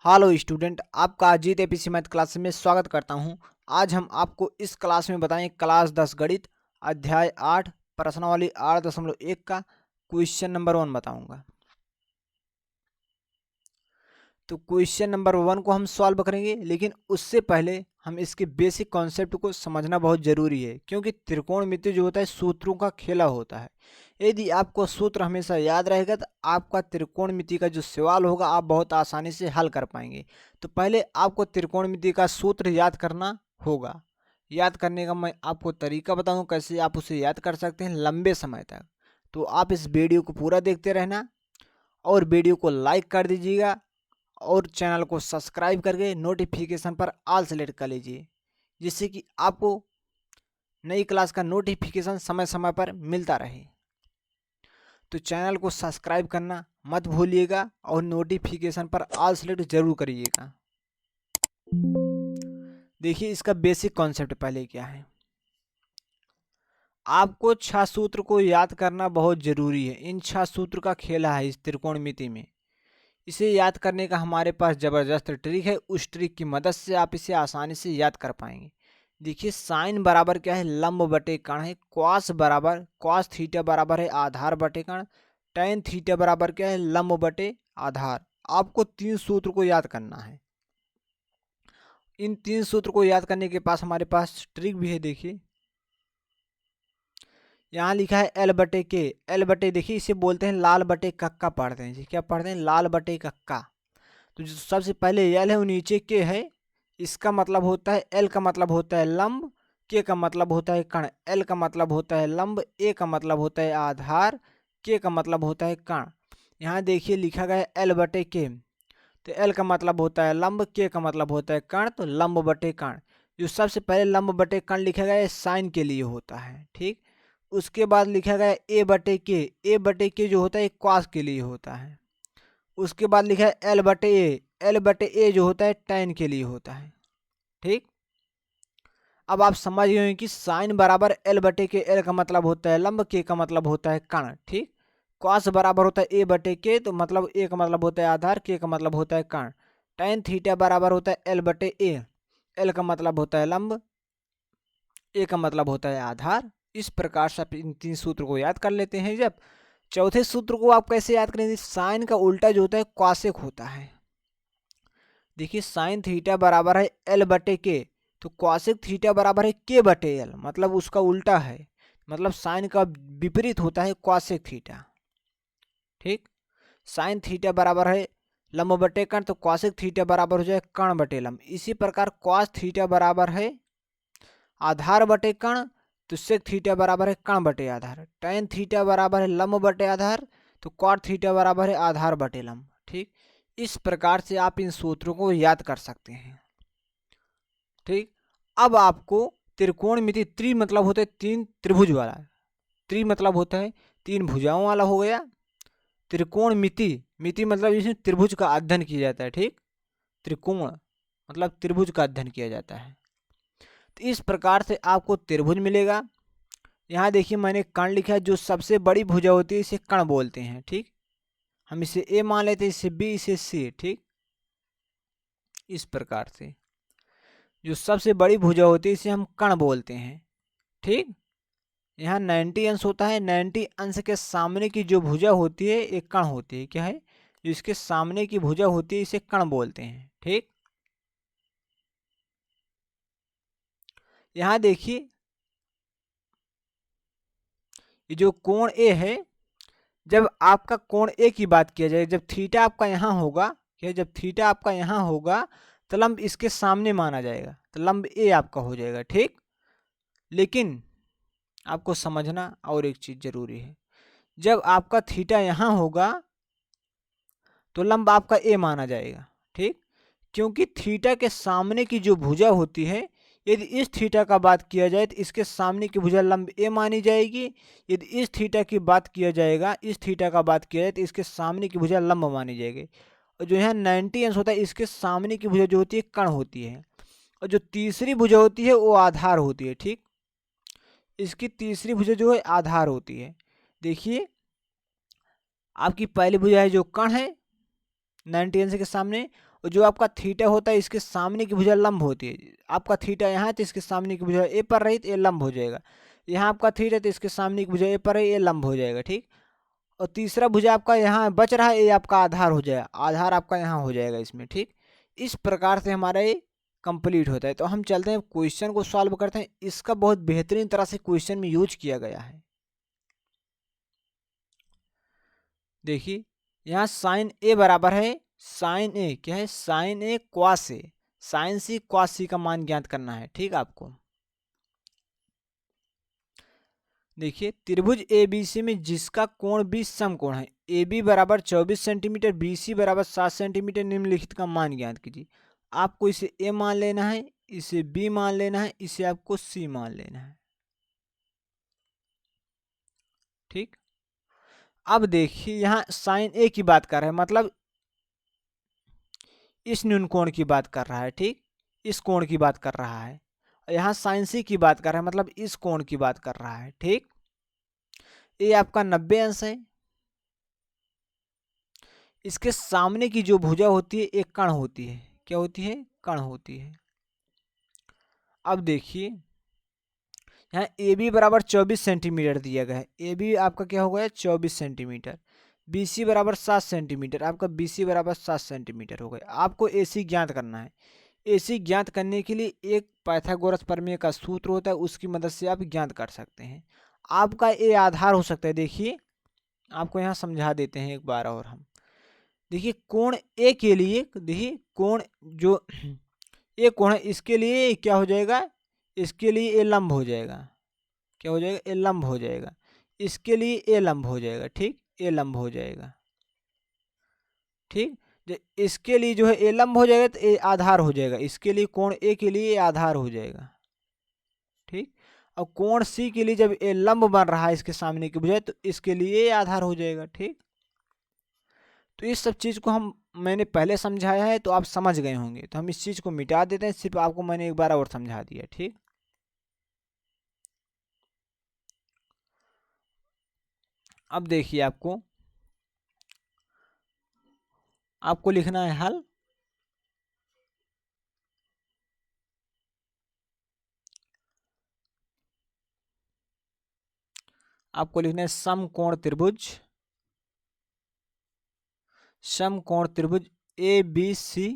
Hello student, आपका Ajit APC math class में स्वागत करता हूं। आज हम आपको इस क्लास में बताएं क्लास 10 गणित अध्याय 8 प्रश्नावली 8.1 का क्वेश्चन नंबर 1 बताऊंगा। तो क्वेश्चन नंबर 1 को हम सॉल्व करेंगे, लेकिन उससे पहले हम इसके बेसिक कॉन्सेप्ट को समझना बहुत ज़रूरी है, क्योंकि त्रिकोणमिति जो होता है सूत्रों का खेला होता है। यदि आपको सूत्र हमेशा याद रहेगा तो आपका त्रिकोणमिति का जो सवाल होगा आप बहुत आसानी से हल कर पाएंगे। तो पहले आपको त्रिकोणमिति का सूत्र याद करना होगा। याद करने का मैं आपको तरीका बताऊँ कैसे आप उसे याद कर सकते हैं लंबे समय तक। तो आप इस वीडियो को पूरा देखते रहना और वीडियो को लाइक कर दीजिएगा और चैनल को सब्सक्राइब करके नोटिफिकेशन पर ऑल सेलेक्ट कर लीजिए, जिससे कि आपको नई क्लास का नोटिफिकेशन समय समय पर मिलता रहे। तो चैनल को सब्सक्राइब करना मत भूलिएगा और नोटिफिकेशन पर ऑल सेलेक्ट जरूर करिएगा। देखिए इसका बेसिक कॉन्सेप्ट पहले क्या है। आपको 6 सूत्र को याद करना बहुत जरूरी है। इन 6 सूत्र का खेला है इस त्रिकोणमिति में। इसे याद करने का हमारे पास ज़बरदस्त ट्रिक है। उस ट्रिक की मदद से आप इसे आसानी से याद कर पाएंगे। देखिए साइन बराबर क्या है, लंब बटे कण है। कॉस बराबर कॉस थीटा बराबर है आधार बटे कण। टेन थीटा बराबर क्या है, लंब बटे आधार। आपको 3 सूत्र को याद करना है। इन 3 सूत्र को याद करने के पास हमारे पास ट्रिक भी है। देखिए यहाँ लिखा है एल बटे के। एल बटे देखिए इसे बोलते हैं लाल बटे कक्का पढ़ते हैं जी। क्या पढ़ते हैं, लाल बटे कक्का। तो जो सबसे पहले एल है वो नीचे के है। इसका मतलब होता है, एल का मतलब होता है लंब, के का मतलब होता है कण। एल का मतलब होता है लंब, ए का मतलब होता है आधार, के का मतलब होता है कण। यहाँ देखिए लिखा गया है एल बटे के। तो एल का मतलब होता है लंब, के का मतलब होता है कण, तो लंब बटे कण। जो सबसे पहले लंब बटे कण लिखा गया है साइन के लिए होता है, ठीक। उसके बाद लिखा गया है ए बटे के। ए बटे के जो होता है कॉस के लिए होता है। उसके बाद लिखा है एल बटे ए। एल बटे ए जो होता है टैन के लिए होता है, ठीक। अब आप समझ गए कि साइन बराबर एल बटे के। एल का मतलब होता है लंब, के का मतलब होता है कण, ठीक। कॉस बराबर होता है ए बटे के, तो मतलब ए का मतलब होता है आधार, के का मतलब होता है कण। टैन थीटा बराबर होता है एल बटे ए। एल का मतलब होता है लंब, ए का मतलब होता है आधार। इस प्रकार से आप इन 3 सूत्र को याद कर लेते हैं। जब चौथे सूत्र को आप कैसे याद करेंगे, साइन का उल्टा जो होता है कॉसेक होता है। देखिए साइन थीटा बराबर है एल बटे के, तो कॉसेक थीटा बराबर है के बटे एल, मतलब उसका उल्टा है। मतलब साइन का विपरीत होता है कॉसेक थीटा, ठीक। साइन थीटा बराबर है लंब बटे कण, तो कॉसेक थीटा बराबर हो जाए कण बटे लंब। इसी प्रकार कॉस थीटा बराबर है आधार बटे कण, तो सेक थीटा बराबर है कण बटे आधार। टैन थीटा बराबर है लंब बटे आधार, तो कॉट थीटा बराबर है आधार बटे लंब, ठीक। इस प्रकार से आप इन सूत्रों को याद कर सकते हैं, ठीक। अब आपको त्रिकोणमिति, त्रि मतलब होता है 3 त्रिभुज वाला। त्रि मतलब होता है 3 भुजाओं वाला हो गया। त्रिकोणमिति, मिति मतलब इसमें त्रिभुज का अध्ययन किया जाता है, ठीक। त्रिकोण मतलब त्रिभुज का अध्ययन किया जाता है। तो इस प्रकार से आपको त्रिभुज मिलेगा। यहाँ देखिए मैंने कण लिखा है। जो सबसे बड़ी भुजा होती है इसे कण बोलते हैं, ठीक। हम इसे ए मान लेते हैं, इसे बी, इसे सी, ठीक। इस प्रकार से जो सबसे बड़ी भुजा होती है इसे हम कण बोलते हैं, ठीक। यहाँ 90 अंश होता है। 90 अंश के सामने की जो भुजा होती है एक कण होती है। क्या है, जो इसके सामने की भुजा होती है इसे कण बोलते हैं, ठीक। यहाँ देखिए ये जो कोण ए है, जब आपका कोण ए की बात किया जाए, जब थीटा आपका यहाँ होगा, क्या, जब थीटा आपका यहाँ होगा तो लंब इसके सामने माना जाएगा, तो लंब ए आपका हो जाएगा, ठीक। लेकिन आपको समझना और एक चीज जरूरी है, जब आपका थीटा यहाँ होगा तो लंब आपका ए माना जाएगा, ठीक। क्योंकि थीटा के सामने की जो भुजा होती है, यदि इस थीटा का बात किया जाए तो इसके सामने की भुजा लंब ए मानी जाएगी। यदि इस थीटा की बात किया जाएगा, इस थीटा का बात किया जाए तो इसके सामने की भुजा लंब मानी जाएगी। और जो यहाँ 90 अंश होता है इसके सामने की भुजा जो होती है कण होती है। और जो तीसरी भुजा होती है वो आधार होती है, ठीक। इसकी तीसरी भुजा जो है आधार होती है। देखिए आपकी पहली भुजा है जो कण है, 90 अंश के सामने। और जो आपका थीटा होता है इसके सामने की भुजा लंब होती है। आपका थीटा यहाँ है तो इसके सामने की भुजा ए पर रही तो ये लंब हो जाएगा। यहाँ आपका थीटा तो इसके सामने की भुजा ए पर रही, ये लंब हो जाएगा। ठीक। और तीसरा भुजा आपका यहाँ बच रहा है, ये आपका आधार हो जाएगा। आधार आपका यहाँ हो जाएगा इसमें। ठीक। इस प्रकार से हमारा ये कंप्लीट होता है। तो हम चलते हैं क्वेश्चन को सॉल्व करते हैं। इसका बहुत बेहतरीन तरह से क्वेश्चन में यूज किया गया है। देखिए यहाँ साइन ए बराबर है, साइन ए क्या है, साइन ए क्वास ए, साइन सी क्वास सी का मान ज्ञात करना है। ठीक। आपको देखिए त्रिभुज ए बी सी में जिसका कोण 20 समकोण है, ए बी बराबर 24 सेंटीमीटर, बी सी बराबर 7 सेंटीमीटर, निम्नलिखित का मान ज्ञात कीजिए। आपको इसे ए मान लेना है, इसे बी मान लेना है, इसे आपको सी मान लेना है। ठीक। अब देखिए यहाँ साइन ए की बात कर रहे हैं, मतलब इस न्यून कोण की बात कर रहा है। ठीक। इस कोण की बात कर रहा है। यहाँ साइन सी की बात कर रहा है, मतलब इस कोण की बात कर रहा है। ठीक। ये आपका 90 अंश है। इसके सामने की जो भुजा होती है एक कण होती है। क्या होती है? कण होती है। अब देखिए यहाँ ए बी बराबर 24 सेंटीमीटर दिया गया है। ए बी आपका क्या हो गया? 24 सेंटीमीटर। बी सी बराबर 7 सेंटीमीटर, आपका बी सी बराबर 7 सेंटीमीटर हो गया। आपको ए सी ज्ञात करना है। ए सी ज्ञात करने के लिए एक पाइथागोरस प्रमेय का सूत्र होता है, उसकी मदद से आप ज्ञात कर सकते हैं। आपका ए आधार हो सकता है। देखिए आपको यहाँ समझा देते हैं एक बार और हम। देखिए कोण ए के लिए, देखिए कोण जो ए कोण है इसके लिए क्या हो जाएगा? इसके लिए ए लंब हो जाएगा। क्या हो जाएगा? ए लंब हो जाएगा। इसके लिए ए लंब हो जाएगा। ठीक। ए लंब हो जाएगा। ठीक। इसके लिए जो है ए लंब हो जाएगा तो ए आधार हो जाएगा। इसके लिए कोण ए के लिए ए आधार हो जाएगा। ठीक। अब कोण सी के लिए जब ए लंब बन रहा है इसके सामने की बजाय, तो इसके लिए ए आधार हो जाएगा। ठीक। तो इस सब चीज़ को मैंने पहले समझाया है तो आप समझ गए होंगे, तो हम इस चीज़ को मिटा देते हैं। सिर्फ आपको मैंने एक बार और समझा दिया। ठीक। अब देखिए आपको लिखना है हल। आपको लिखना है समकोण त्रिभुज, समकोण त्रिभुज ए बी सी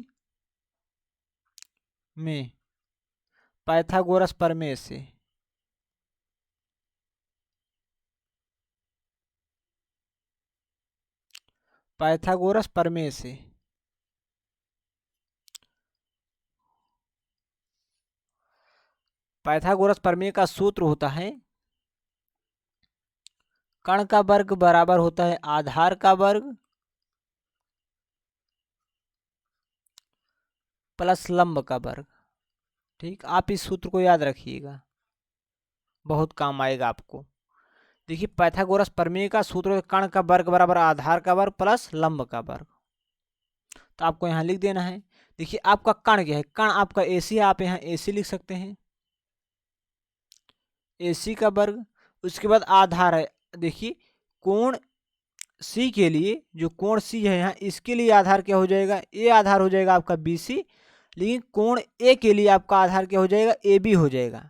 में पाइथागोरस प्रमेय से पाइथागोरस प्रमेय से पाइथागोरस प्रमेय का सूत्र होता है कण का वर्ग बराबर होता है आधार का वर्ग प्लस लंब का वर्ग। ठीक। आप इस सूत्र को याद रखिएगा, बहुत काम आएगा आपको। देखिए पाइथागोरस प्रमेय का सूत्र है कण का वर्ग बराबर आधार का वर्ग प्लस लंब का वर्ग। तो आपको यहाँ लिख देना है। देखिए आपका कण क्या है? कण आपका एसी है, आप यहाँ एसी लिख सकते हैं, एसी का वर्ग। उसके बाद आधार है। देखिए कोण सी के लिए, जो कोण सी है यहाँ, इसके लिए आधार क्या हो जाएगा? ए आधार हो जाएगा आपका बी सी। लेकिन कोण ए के लिए आपका आधार क्या हो जाएगा? ए बी हो जाएगा।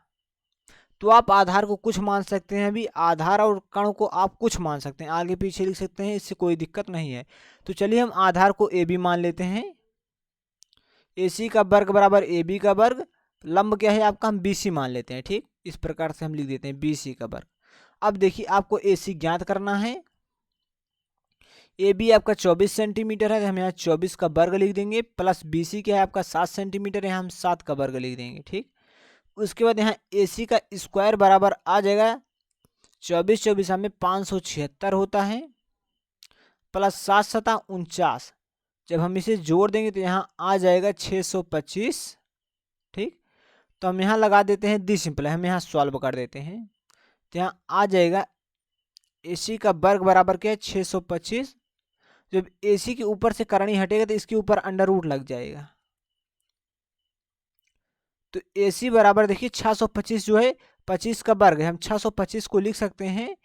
तो आप आधार को कुछ मान सकते हैं, अभी आधार और कण को आप कुछ मान सकते हैं, आगे पीछे लिख सकते हैं, इससे कोई दिक्कत नहीं है। तो चलिए हम आधार को ए बी मान लेते हैं। ए सी का वर्ग बराबर ए बी का वर्ग, लंब क्या है आपका? हम बी सी मान लेते हैं। ठीक। इस प्रकार से हम लिख देते हैं बी सी का वर्ग। अब देखिए आपको ए सी ज्ञात करना है। ए बी आपका 24 सेंटीमीटर है, हम यहाँ 24 का वर्ग लिख देंगे, प्लस बी सी क्या है आपका 7 सेंटीमीटर है, हम 7 का वर्ग लिख देंगे। ठीक। उसके बाद यहाँ ए सी का स्क्वायर बराबर आ जाएगा 24 24 हमें 576 होता है, प्लस 7 7 49। जब हम इसे जोड़ देंगे तो यहाँ आ जाएगा 625। ठीक। तो हम यहाँ लगा देते हैं दी सिंपल, हम यहाँ सॉल्व कर देते हैं। तो यहाँ आ जाएगा ए सी का वर्ग बराबर क्या है? 625। जब ए सी के ऊपर से करणी हटेगा तो इसके ऊपर अंडर रूट लग जाएगा। तो ए सी बराबर देखिए 625 जो है 25 का वर्ग है, हम 625 को लिख सकते हैं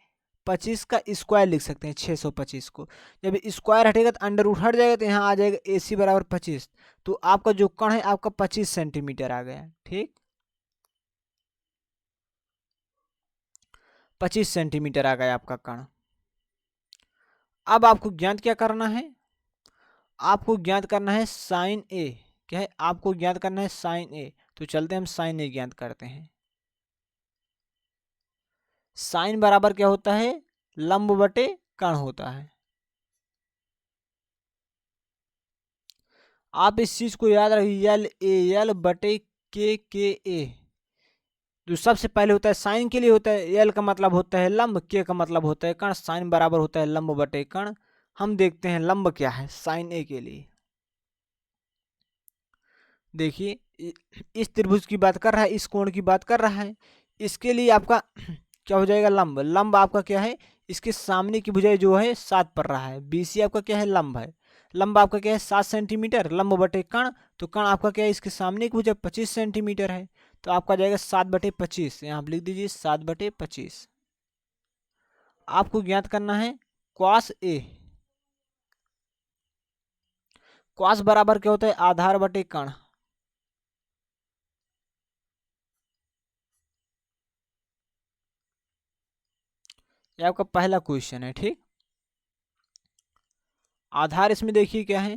625 का स्क्वायर लिख सकते हैं, 625 को। जब स्क्वायर हटेगा तो अंडर रूट हट जाएगा, तो यहाँ आ जाएगा AC बराबर 25। तो आपका जो कण है आपका 25 सेंटीमीटर आ गया। ठीक, 25 सेंटीमीटर आ गया आपका कण। अब आपको ज्ञात क्या करना है, आपको ज्ञात करना है साइन ए। क्या है, आपको ज्ञात करना है साइन ए। तो चलते हैं हम साइन ए ज्ञात करते हैं। साइन बराबर क्या होता है, लंब बटे कण होता है। आप इस चीज को याद रखिए, एल ए एल बटे के ए। जो सबसे पहले होता है साइन के लिए होता है, एल का मतलब होता है लंब, के का मतलब होता है कण, साइन बराबर होता है लंब बटे कण। हम देखते हैं लंब क्या है साइन ए के लिए। देखिए इस त्रिभुज की बात कर रहा है, इस कोण की बात कर रहा है। इसके लिए आपका क्या हो जाएगा, लंब। लंब आपका क्या है, इसके सामने की भुजाएं जो है 7 पर रहा है, BC आपका क्या है, लंब है। लंब आपका क्या है 7 सेंटीमीटर, लंब बटे कण। तो कण आपका क्या है, इसके सामने की भुजा 25 सेंटीमीटर है। तो आपका जाएगा 7/25। यहाँ आप लिख दीजिए 7/25। आपको ज्ञात करना है कॉस ए। कॉस बराबर क्या होता है, आधार बटे कण। ये आपका पहला क्वेश्चन है। ठीक, आधार इसमें देखिए क्या है,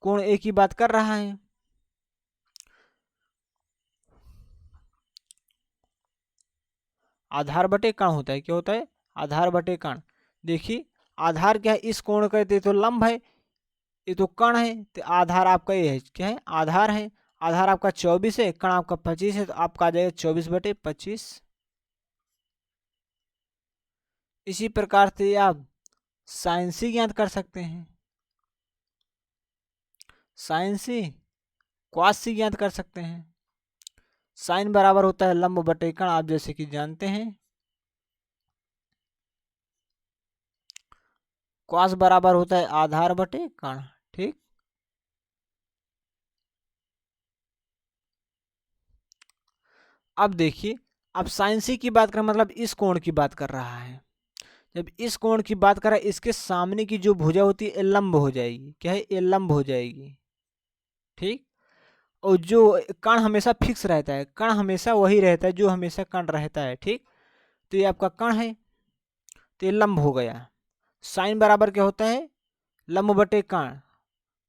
कोण ए की बात कर रहा है। आधार बटे कण होता है, क्या होता है, आधार बटे कण। देखिए आधार क्या है, इस कोण का तो लंब है, ये तो कण है। तो आधार आपका ये है, क्या है, आधार है। आधार आपका 24 है, कण आपका 25 है, तो आपका आ जाएगा 24/25। इसी प्रकार से आप साइन सी ज्ञात कर सकते हैं, साइन सी क्वास सी ज्ञात कर सकते हैं। साइन बराबर होता है लंब बटे कण, आप जैसे कि जानते हैं। क्वास बराबर होता है आधार बटे कण। ठीक, अब देखिए, अब साइन सी की बात करें मतलब इस कोण की बात कर रहा है। जब इस कोण की बात करें, इसके सामने की जो भुजा होती है लंब हो जाएगी, क्या है, ये लंब हो जाएगी। ठीक, और जो कण हमेशा फिक्स रहता है, कण हमेशा वही रहता है जो हमेशा कण रहता है। ठीक, तो ये आपका कण है, तो ये लंब हो गया। साइन बराबर क्या होता है, लंब बटे कण।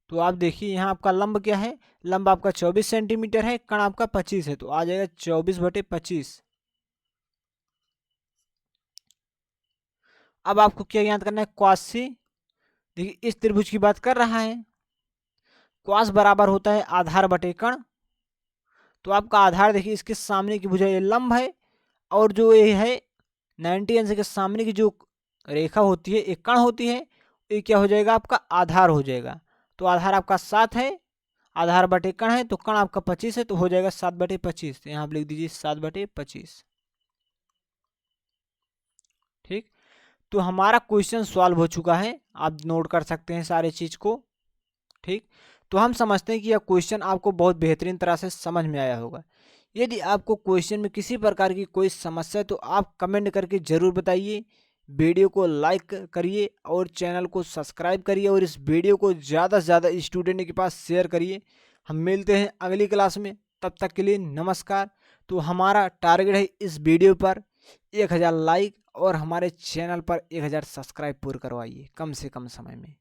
तो आप देखिए यहाँ आपका लंब क्या है, लंब आपका 24 सेंटीमीटर है, कण आपका 25 है, तो आ जाएगा 24/25। अब आपको क्या ज्ञात करना है, क्वास सी। देखिए इस त्रिभुज की बात कर रहा है, क्वास बराबर होता है आधार बटे कण। तो आपका आधार देखिए, इसके सामने की भुजा ये लंब है, और जो ये है 90 अंश के सामने की जो रेखा होती है एक कण होती है, ये क्या हो जाएगा, आपका आधार हो जाएगा। तो आधार आपका 7 है, आधार बटे कण है, तो कण आपका 25 है, तो हो जाएगा 7/25। तो यहाँ आप लिख दीजिए 7/25। ठीक, तो हमारा क्वेश्चन सॉल्व हो चुका है, आप नोट कर सकते हैं सारे चीज को। ठीक, तो हम समझते हैं कि यह क्वेश्चन आपको बहुत बेहतरीन तरह से समझ में आया होगा। यदि आपको क्वेश्चन में किसी प्रकार की कोई समस्या है तो आप कमेंट करके ज़रूर बताइए। वीडियो को लाइक करिए और चैनल को सब्सक्राइब करिए, और इस वीडियो को ज़्यादा से ज़्यादा स्टूडेंट के पास शेयर करिए। हम मिलते हैं अगली क्लास में, तब तक के लिए नमस्कार। तो हमारा टारगेट है इस वीडियो पर 1000 लाइक, और हमारे चैनल पर 1000 सब्सक्राइब पूर्ण करवाइए कम से कम समय में।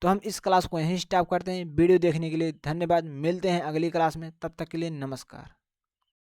तो हम इस क्लास को यहीं स्टॉप करते हैं। वीडियो देखने के लिए धन्यवाद। मिलते हैं अगली क्लास में, तब तक के लिए नमस्कार।